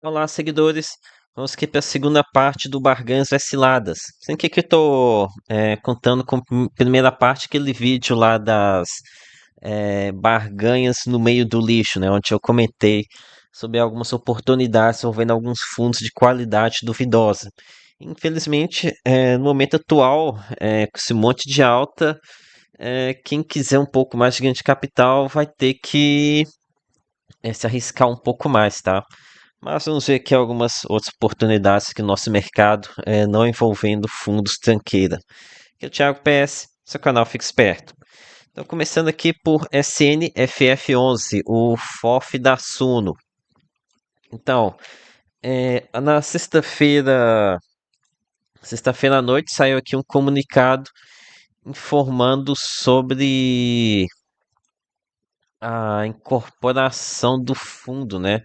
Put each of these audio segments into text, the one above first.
Olá, seguidores. Vamos aqui para a segunda parte do Barganhas vs Ciladas. Sendo que aqui eu tô contando com a primeira parte, aquele vídeo lá das barganhas no meio do lixo, né? Onde eu comentei sobre algumas oportunidades envolvendo alguns fundos de qualidade duvidosa. Infelizmente, no momento atual, com esse monte de alta, quem quiser um pouco mais de ganho de capital vai ter que se arriscar um pouco mais, tá? Mas vamos ver aqui algumas outras oportunidades que o nosso mercado não envolvendo fundos tranqueira. Aqui é o Thiago PS, seu canal Fica Esperto. Então, começando aqui por SNFF11, o FOF da Suno. Então, na sexta-feira à noite, saiu aqui um comunicado informando sobre a incorporação do fundo, né?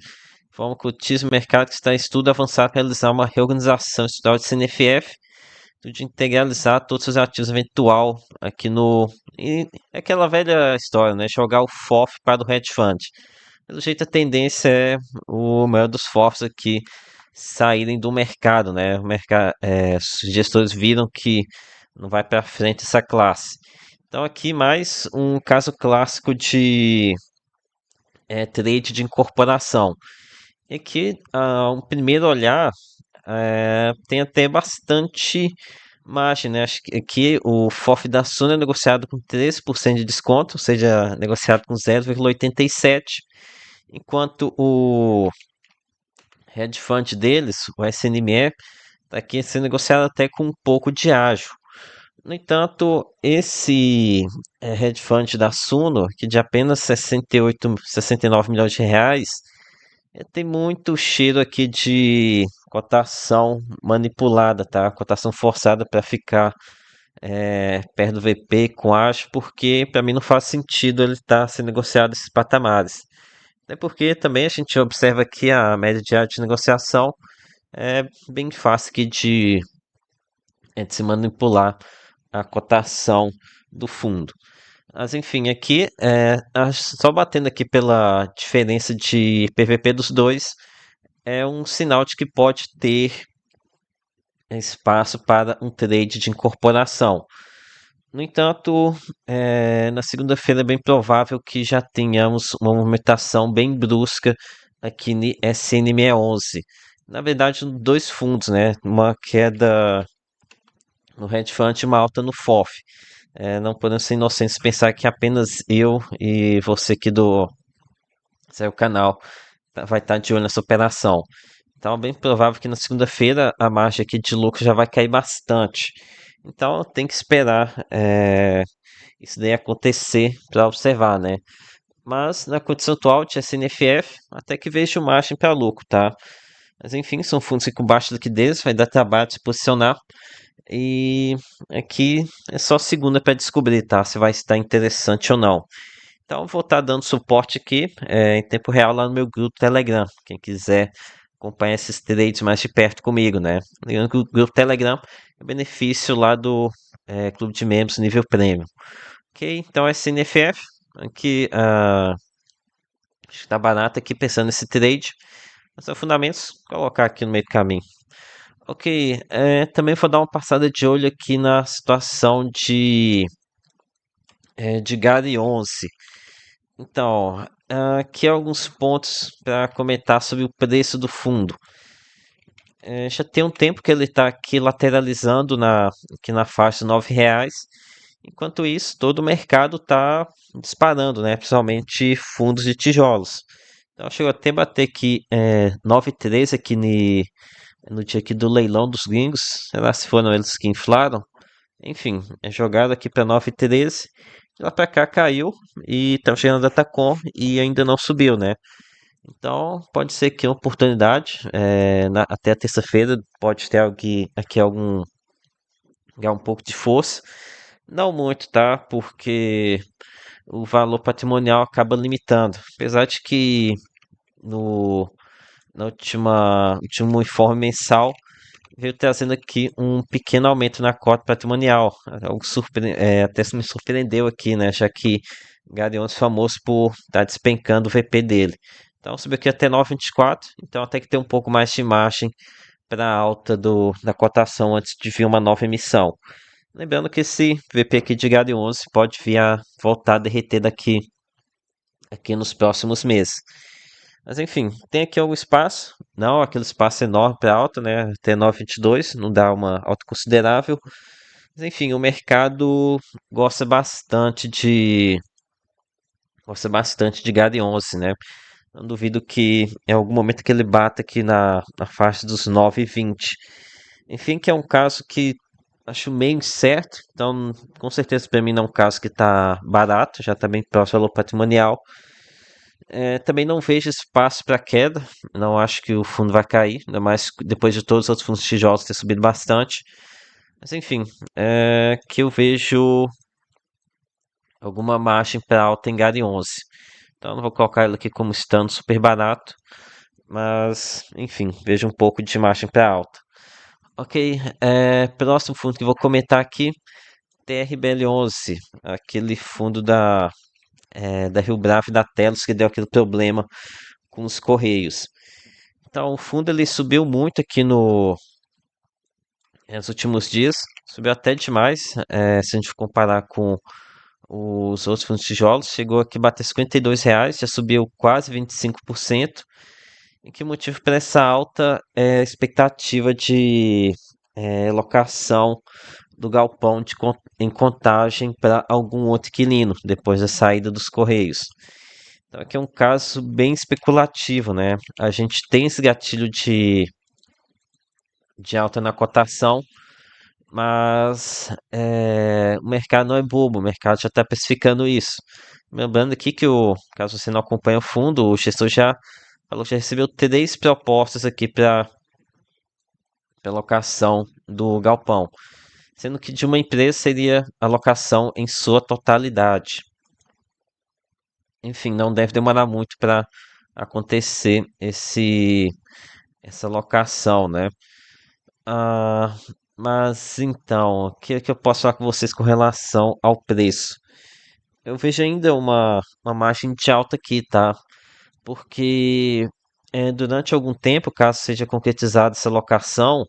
Forma que o TIS Mercado está em estudo avançado para realizar uma reorganização estrutural de CNFF, de integralizar todos os ativos eventual aqui no. E é aquela velha história, né? Jogar o FOF para o hedge fund. Pelo jeito, a tendência é o maior dos FOFs aqui saírem do mercado, né? Os gestores viram que não vai para frente essa classe. Então, aqui mais um caso clássico de trade de incorporação. E aqui, a um primeiro olhar, tem até bastante margem, né? Acho que aqui o FOF da Suno é negociado com 13% de desconto, ou seja, negociado com 0,87, enquanto o hedge fund deles, o SNME, está aqui sendo negociado até com um pouco de ágio. No entanto, esse hedge fund da Suno, que de apenas 68, 69 milhões de reais, tem muito cheiro aqui de cotação manipulada, tá? Cotação forçada para ficar perto do VP com ASH, porque para mim não faz sentido ele estar sendo negociado esses patamares. Até porque também a gente observa aqui a média diária de negociação é bem fácil aqui de se manipular a cotação do fundo. Mas enfim, aqui só batendo aqui pela diferença de PVP dos dois, é um sinal de que pode ter espaço para um trade de incorporação. No entanto, na segunda-feira é bem provável que já tenhamos uma movimentação bem brusca aqui no SNM11. Na verdade, dois fundos, né? Uma queda no hedge fund e uma alta no FOF. Não podemos ser inocentes pensar que apenas eu e você aqui do seu canal vai estar de olho nessa operação. Então, é bem provável que na segunda-feira a margem aqui de lucro já vai cair bastante. Então, tem que esperar isso daí acontecer para observar, né? Mas na condição atual de SNFF, até que vejo margem para lucro, tá? Mas enfim, são fundos que com baixa liquidez, vai dar trabalho de se posicionar. E aqui é só segunda para descobrir, tá? Se vai estar interessante ou não. Então, vou estar dando suporte aqui em tempo real lá no meu grupo Telegram. Quem quiser acompanhar esses trades mais de perto comigo, né? Lembrando que o grupo Telegram é benefício lá do Clube de Membros nível Premium. Ok, então é CNFF. Aqui está barato aqui pensando nesse trade. Mas são fundamentos, colocar aqui no meio do caminho. Ok, também vou dar uma passada de olho aqui na situação de Gary 11. Então, aqui alguns pontos para comentar sobre o preço do fundo. Já tem um tempo que ele está aqui lateralizando aqui na faixa de R$ 9. Enquanto isso, todo o mercado está disparando, né? Principalmente fundos de tijolos. Então, chegou até a bater aqui 9,13 aqui no dia aqui do leilão dos gringos. Será se foram eles que inflaram? Enfim, é jogado aqui para 9,13. Lá para cá caiu e estava chegando a Datacom e ainda não subiu, né? Então pode ser que uma oportunidade até a terça-feira pode ter aqui algum ganhar um pouco de força, não muito, tá? Porque o valor patrimonial acaba limitando, apesar de que no na último informe mensal veio trazendo aqui um pequeno aumento na cota patrimonial. Algo até me surpreendeu aqui, né? Já que Garion é famoso por estar despencando o VP dele. Então subiu aqui até 9,24. Então até que tem um pouco mais de margem para a alta da cotação antes de vir uma nova emissão. Lembrando que esse VP aqui de GAD 11 pode vir a voltar a derreter aqui nos próximos meses. Mas enfim, tem aqui algum espaço, não aquele espaço enorme para alta, né? Até 9,22, não dá uma alta considerável. Mas enfim, o mercado gosta bastante de GAD 11, né? Não duvido que em algum momento que ele bata aqui na faixa dos 9,20. Enfim, que é um caso que acho meio incerto, então com certeza para mim não é um caso que está barato, já está bem próximo ao valor patrimonial. Também não vejo espaço para queda, não acho que o fundo vai cair, ainda mais depois de todos os outros fundos de tijolos ter subido bastante. Mas enfim, que eu vejo alguma margem para alta em GAD 11. Então não vou colocar ele aqui como estando super barato, mas enfim, vejo um pouco de margem para alta. Ok, próximo fundo que eu vou comentar aqui, TRBL11, aquele fundo da Rio Bravo e da Telos que deu aquele problema com os Correios. Então, o fundo ele subiu muito aqui nos últimos dias, subiu até demais, se a gente comparar com os outros fundos de tijolos, chegou aqui a bater R$ 52, já subiu quase 25%. E que motivo para essa alta é a expectativa de locação do galpão em Contagem para algum outro inquilino, depois da saída dos Correios. Então, aqui é um caso bem especulativo, né? A gente tem esse gatilho de alta na cotação, mas o mercado não é bobo, o mercado já está precificando isso. Lembrando aqui que, caso você não acompanhe o fundo, o gestor já falou que já recebeu 3 propostas aqui para locação do galpão, sendo que de uma empresa seria a locação em sua totalidade. Enfim, não deve demorar muito para acontecer essa locação, né? Ah, mas então, o que eu posso falar com vocês com relação ao preço? Eu vejo ainda uma margem de alta aqui, tá? Porque durante algum tempo, caso seja concretizada essa locação,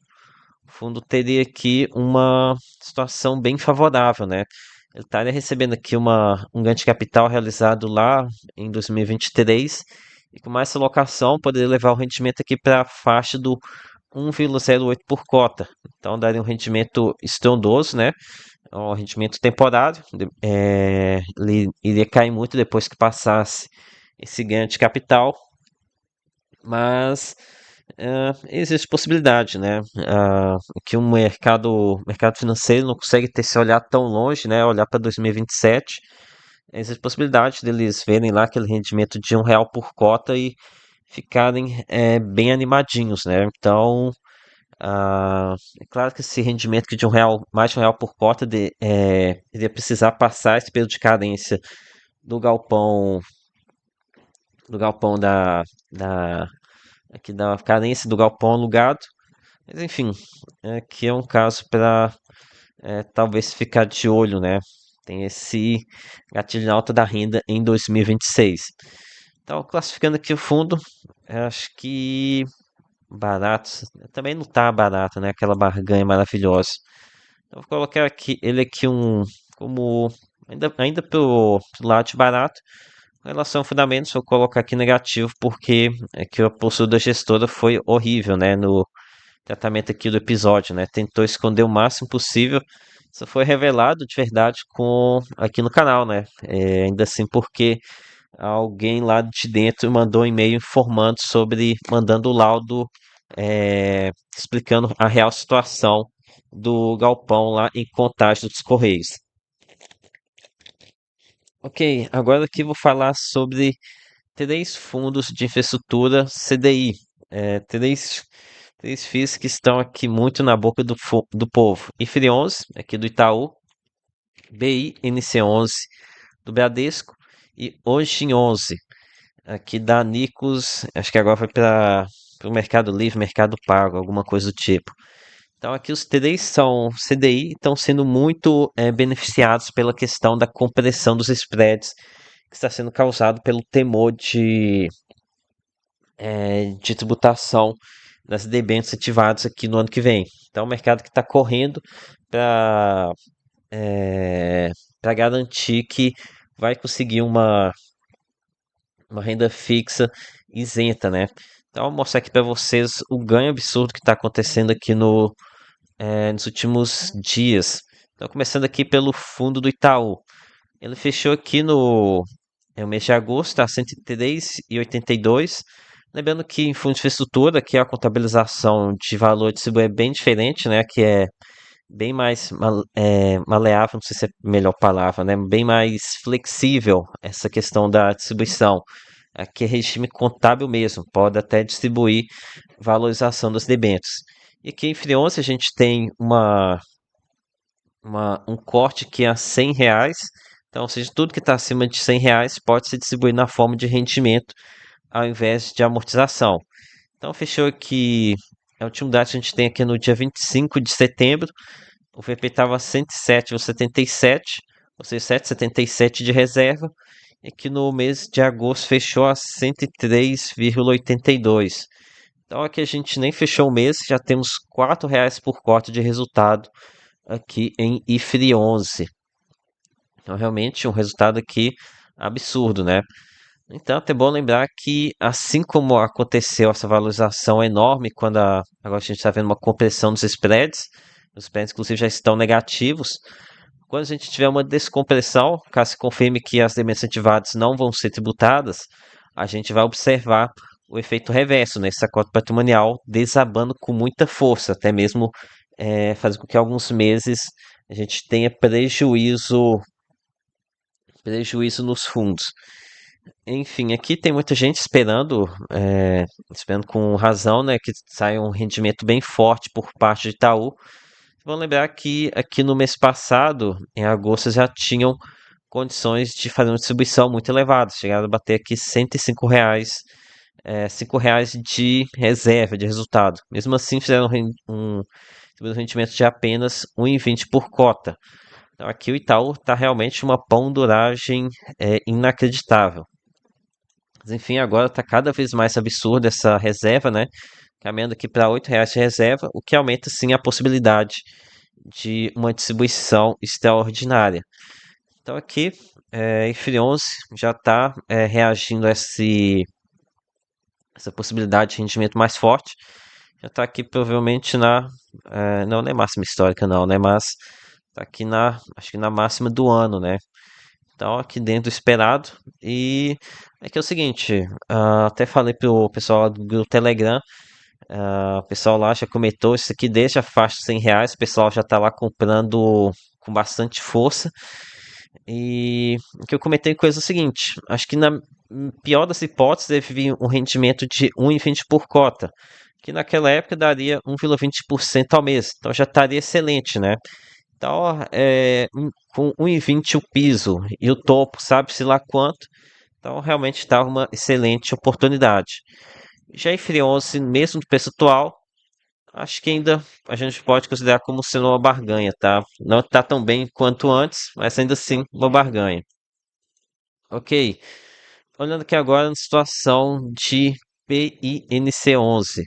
o fundo teria aqui uma situação bem favorável, né? Ele estaria recebendo aqui um ganho de capital realizado lá em 2023 e com mais essa locação poderia levar o rendimento aqui para a faixa do 1,08 por cota. Então daria um rendimento estrondoso, né? Um rendimento temporário. Ele iria cair muito depois que passasse esse ganho de capital, mas existe possibilidade, né? Que o mercado financeiro não consegue ter esse olhar tão longe, né? Olhar para 2027. Existe possibilidade deles verem lá aquele rendimento de R$ 1 por cota e ficarem bem animadinhos, né? Então, é claro que esse rendimento que de R$ 1, mais de R$ 1 por cota, iria precisar passar esse período de carência do galpão, do galpão da, aqui da carência do galpão alugado. Mas enfim, aqui é um caso para talvez ficar de olho, né? Tem esse gatilho alta da renda em 2026. Então, classificando aqui o fundo, eu acho que barato, também não tá barato, né? Aquela barganha maravilhosa. Então, vou colocar aqui ele aqui como ainda pro lado de barato. Com relação a fundamentos, vou colocar aqui negativo porque é que a postura da gestora foi horrível, né? No tratamento aqui do episódio, né? Tentou esconder o máximo possível. Isso foi revelado de verdade aqui no canal, né? Ainda assim porque alguém lá de dentro mandou um e-mail mandando o laudo, explicando a real situação do galpão lá em Contagem dos Correios. Ok, agora aqui vou falar sobre 3 fundos de infraestrutura CDI. Três FIIs que estão aqui muito na boca do povo. IFRI 11, aqui do Itaú, BINC11 do Bradesco e Hoje 11, aqui da Nicos, acho que agora foi para o Mercado Livre, Mercado Pago, alguma coisa do tipo. Então aqui os três são CDI e estão sendo muito beneficiados pela questão da compressão dos spreads que está sendo causado pelo temor de tributação das debêntures ativadas aqui no ano que vem. Então, o mercado que está correndo para para garantir que vai conseguir uma renda fixa isenta, né? Então, vou mostrar aqui para vocês o ganho absurdo que está acontecendo aqui nos últimos dias. Então, começando aqui pelo fundo do Itaú. Ele fechou aqui no mês de agosto, está 103,82. Lembrando que em fundo de infraestrutura, aqui a contabilização de valor distribuído é bem diferente, né? Que é bem mais maleável, não sei se é a melhor palavra, né? Bem mais flexível essa questão da distribuição. Aqui é regime contábil mesmo, pode até distribuir valorização dos debêntures. E aqui em Frionce a gente tem um corte que é a R$ 100. Então, ou seja, tudo que está acima de R$ 100 pode se distribuir na forma de rendimento ao invés de amortização. Então, fechou aqui. A última data que a gente tem aqui no dia 25 de setembro. O VP estava 107,77, ou seja, 7,77 de reserva. E que no mês de agosto fechou a 103,82. Então aqui a gente nem fechou o mês, já temos R$ 4 por cota de resultado aqui em IFRI 11. Então realmente um resultado aqui absurdo, né? No entanto, é bom lembrar que, assim como aconteceu essa valorização enorme agora a gente está vendo uma compressão dos spreads, os spreads inclusive já estão negativos. Quando a gente tiver uma descompressão, caso se confirme que as demências ativadas não vão ser tributadas, a gente vai observar o efeito reverso, né? Essa cota patrimonial desabando com muita força, até mesmo fazer com que alguns meses a gente tenha prejuízo nos fundos. Enfim, aqui tem muita gente esperando com razão, né, que saia um rendimento bem forte por parte de Itaú. Vamos lembrar que aqui no mês passado, em agosto, já tinham condições de fazer uma distribuição muito elevada, chegaram a bater aqui R$ 105, R$ 5 de reserva, de resultado. Mesmo assim, fizeram um rendimento de apenas 1,20 por cota. Então aqui o Itaú está realmente uma ponduragem inacreditável. Mas enfim, agora está cada vez mais absurda essa reserva, né? Caminhando aqui para R$ 8 de reserva, o que aumenta sim a possibilidade de uma distribuição extraordinária. Então aqui, IFRI 11 já está reagindo a essa possibilidade de rendimento mais forte. Já está aqui provavelmente não é máxima histórica não, né? Mas está aqui acho que na máxima do ano, né? Então aqui dentro do esperado. E é que é o seguinte, até falei pro pessoal lá do Telegram, o pessoal lá já comentou isso aqui desde a faixa de R$ 100, o pessoal já está lá comprando com bastante força. E o que eu comentei com eles é o seguinte, acho que na pior das hipóteses deve vir um rendimento de 1,20 por cota, que naquela época daria 1,20% ao mês, então já estaria excelente, né? Então, com 1,20 o piso e o topo, sabe-se lá quanto, então realmente estava uma excelente oportunidade. Já em Free 11, mesmo do preço atual, acho que ainda a gente pode considerar como sendo uma barganha, tá? Não está tão bem quanto antes, mas ainda assim uma barganha. Ok, olhando aqui agora na situação de PINC11.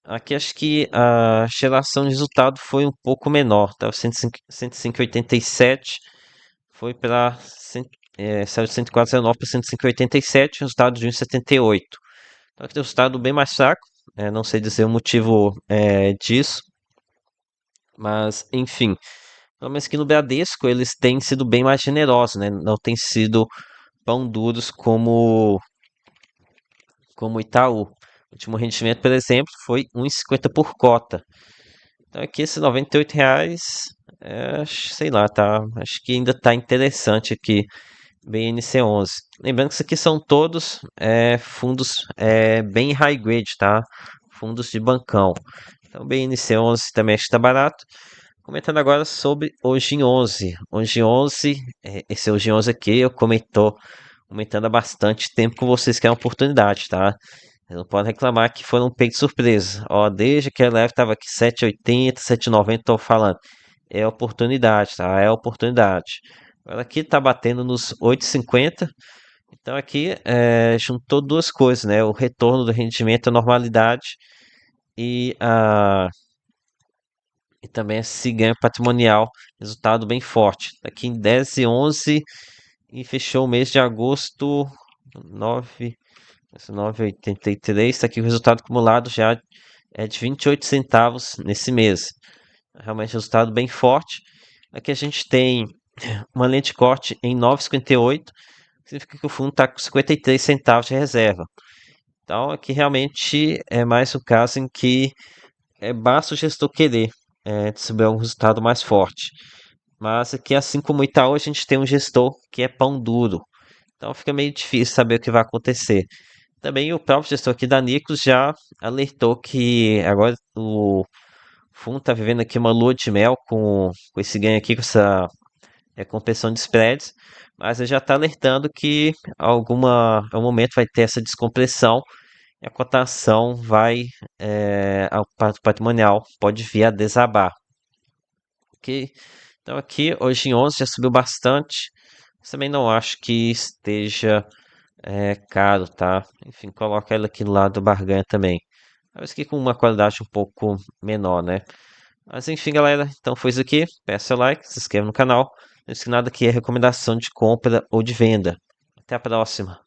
Aqui acho que a geração de resultado foi um pouco menor, tá? 105,87 foi para saiu de 104,19 para 105,87, resultado de 1,78. Então aqui tem um resultado bem mais fraco, não sei dizer o motivo disso, mas enfim. Pelo menos aqui no Bradesco eles têm sido bem mais generosos, né? Não têm sido tão duros como o Itaú. O último rendimento, por exemplo, foi 1,50 por cota. Então aqui esses R$ 98, sei lá, tá? Acho que ainda tá interessante aqui, BNC11. Lembrando que isso aqui são todos fundos bem high grade, tá? Fundos de bancão. Então BNC11 também acho que tá barato. Comentando agora sobre o GIN11. O GIN11, esse é o GIN11 aqui, eu comentando há bastante tempo com vocês que é uma oportunidade, tá? Vocês não podem reclamar que foram peitos de surpresa. Ó, desde que a leve estava aqui 7,80, 7,90, tô falando. É oportunidade, tá? É oportunidade. Agora aqui tá batendo nos 8,50. Então aqui juntou duas coisas, né? O retorno do rendimento à normalidade e, e também esse ganho patrimonial, resultado bem forte. Aqui em 10 e 11 e fechou o mês de agosto 9, 9,83. Está aqui o resultado acumulado já é de 28 centavos nesse mês. Realmente resultado bem forte. Aqui a gente tem uma linha de corte em 9,58, significa que o fundo está com 53 centavos de reserva. Então, aqui realmente é mais um caso em que basta o gestor querer distribuir um resultado mais forte. Mas aqui, assim como o Itaú, a gente tem um gestor que é pão duro. Então fica meio difícil saber o que vai acontecer. Também o próprio gestor aqui da Nicos já alertou que agora o fundo está vivendo aqui uma lua de mel com esse ganho aqui, com essa compensação de spreads, mas ele já está alertando que algum momento vai ter essa descompressão e a cotação vai, ao patrimonial, pode vir a desabar. Ok? Então aqui, hoje em 11 já subiu bastante, mas também não acho que esteja caro, tá? Enfim, coloca ela aqui do lado do barganha também. Mas aqui com uma qualidade um pouco menor, né? Mas enfim, galera, então foi isso aqui. Peça seu like, se inscreva no canal. Não esqueça nada aqui é recomendação de compra ou de venda. Até a próxima.